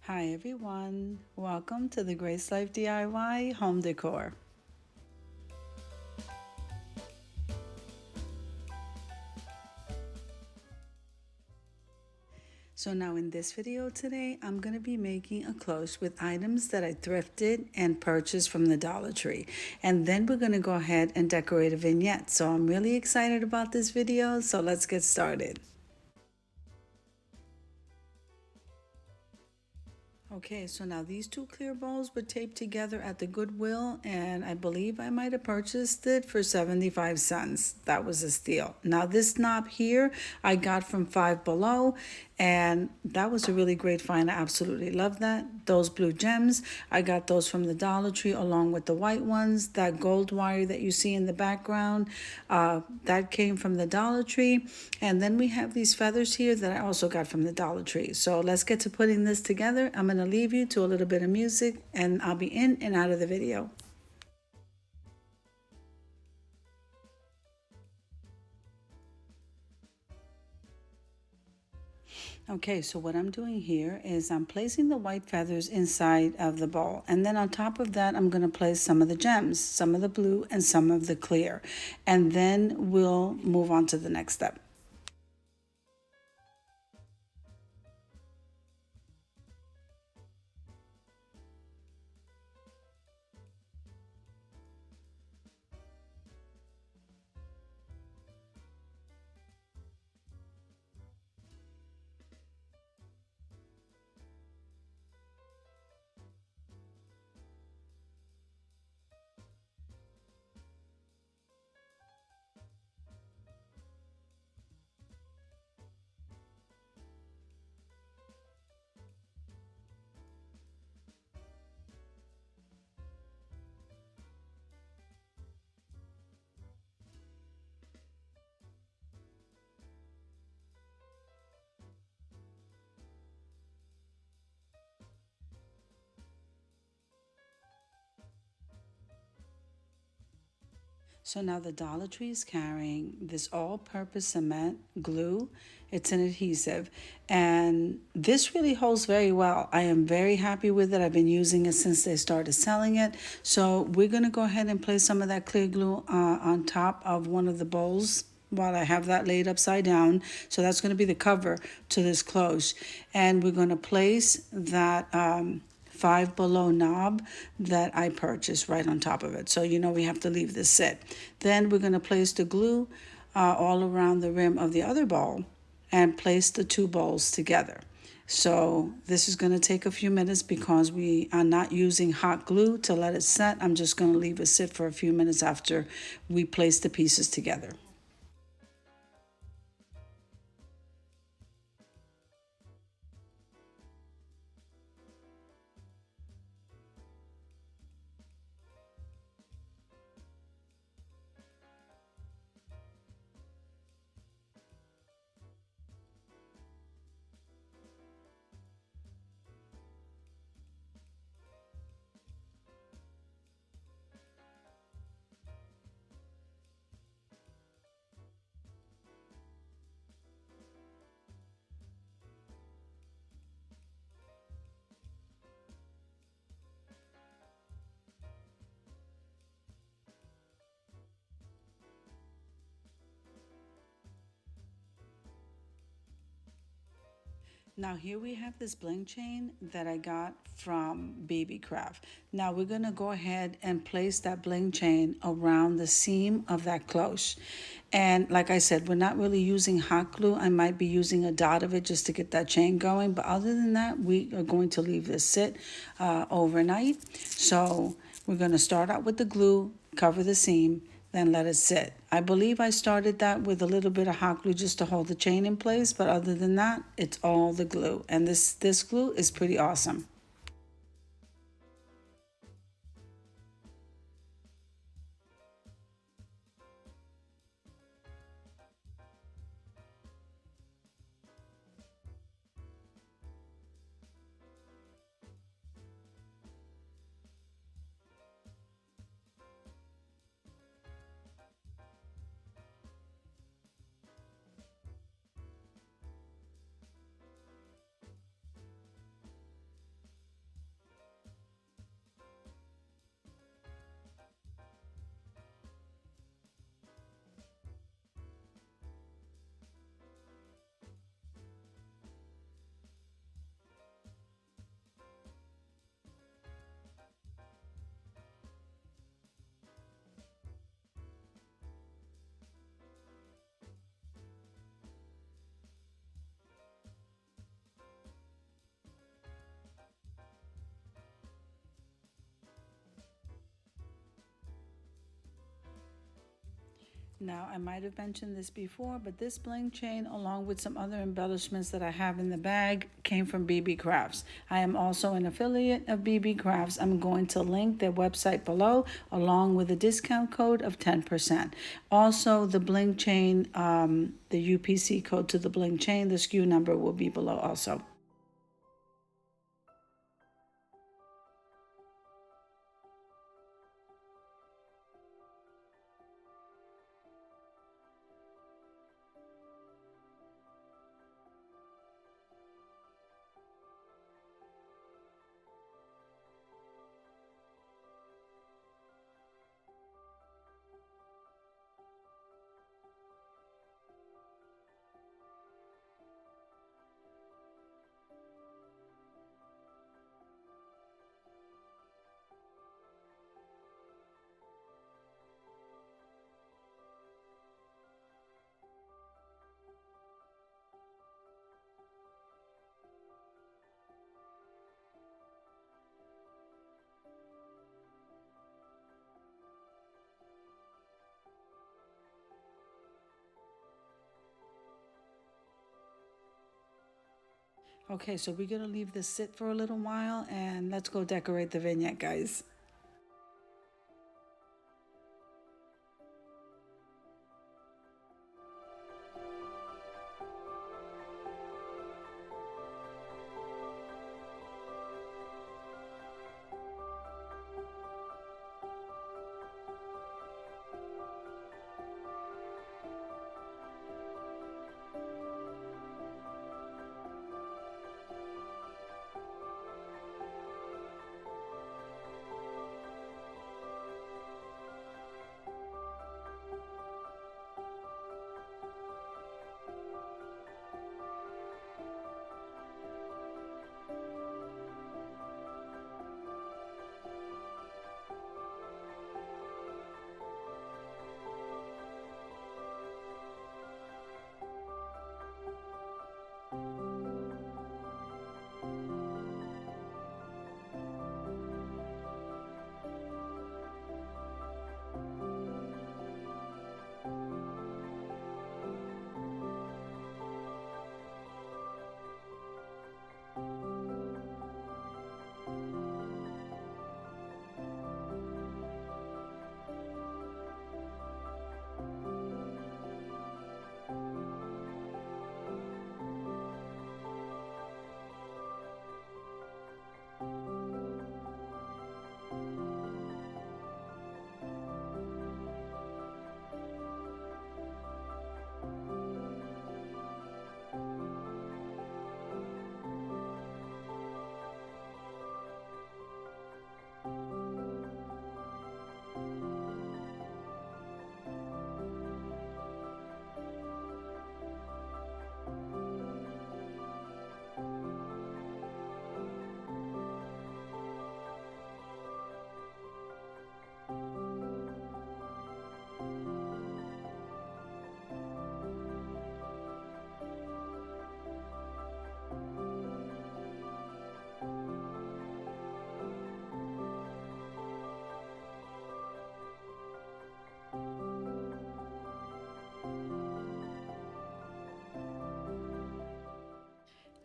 Hi everyone, welcome to the Grace Life DIY home decor. So now in this video today, I'm going to be making a cloche with items that I thrifted and purchased from the Dollar Tree. And then we're going to go ahead and decorate a vignette. So I'm really excited about this video, so let's get started. Okay, so now these two clear bowls were taped together at the Goodwill, and I believe I might have purchased it for 75 cents. That was a steal. Now this knob here I got from Five Below, and that was a really great find. I absolutely love that. Those blue gems, I got those from the Dollar Tree along with the white ones. That gold wire that you see in the background, that came from the Dollar Tree. And then we have these feathers here that I also got from the Dollar Tree. So let's get to putting this together. I'm going to leave you to a little bit of music and I'll be in and out of the video. Okay, so what I'm doing here is I'm placing the white feathers inside of the bowl. And then on top of that, I'm going to place some of the gems, some of the blue and some of the clear. And then we'll move on to the next step. So now the Dollar Tree is carrying this all-purpose cement glue. It's an adhesive, and this really holds very well. I am very happy with it. I've been using it since they started selling it. So we're gonna go ahead and place some of that clear glue on top of one of the bowls while I have that laid upside down. So that's gonna be the cover to this cloche. And we're gonna place that Five Below knob that I purchased right on top of it. So you know we have to leave this sit. Then we're going to place the glue all around the rim of the other bowl and place the two bowls together. So this is going to take a few minutes because we are not using hot glue to let it set. I'm just going to leave it sit for a few minutes after we place the pieces together. Now here we have this bling chain that I got from Beebeecraft. Now we're gonna go ahead and place that bling chain around the seam of that cloche. And like I said, we're not really using hot glue. I might be using a dot of it just to get that chain going. But other than that, we are going to leave this sit overnight. So we're gonna start out with the glue, cover the seam, then let it sit. I believe I started that with a little bit of hot glue just to hold the chain in place, but other than that, it's all the glue. And this glue is pretty awesome. Now, I might have mentioned this before, but this bling chain, along with some other embellishments that I have in the bag, came from Beebeecrafts. I am also an affiliate of Beebeecrafts. I'm going to link their website below, along with a discount code of 10%. Also, the bling chain, the UPC code to the bling chain, the SKU number will be below also. Okay, so we're gonna leave this sit for a little while and let's go decorate the vignette, guys.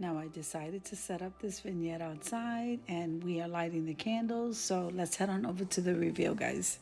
Now I decided to set up this vignette outside and we are lighting the candles. So let's head on over to the reveal, guys.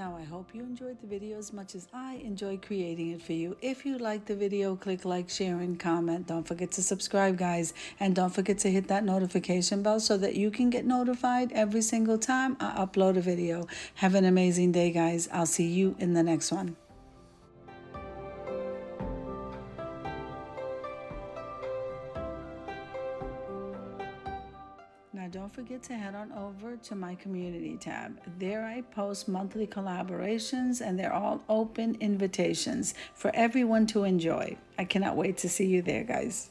Now, I hope you enjoyed the video as much as I enjoyed creating it for you. If you liked the video, click like, share, and comment. Don't forget to subscribe, guys. And don't forget to hit that notification bell so that you can get notified every single time I upload a video. Have an amazing day, guys. I'll see you in the next one. Now, don't forget to head on over to my community tab. There I post monthly collaborations, and they're all open invitations for everyone to enjoy. I cannot wait to see you there, guys.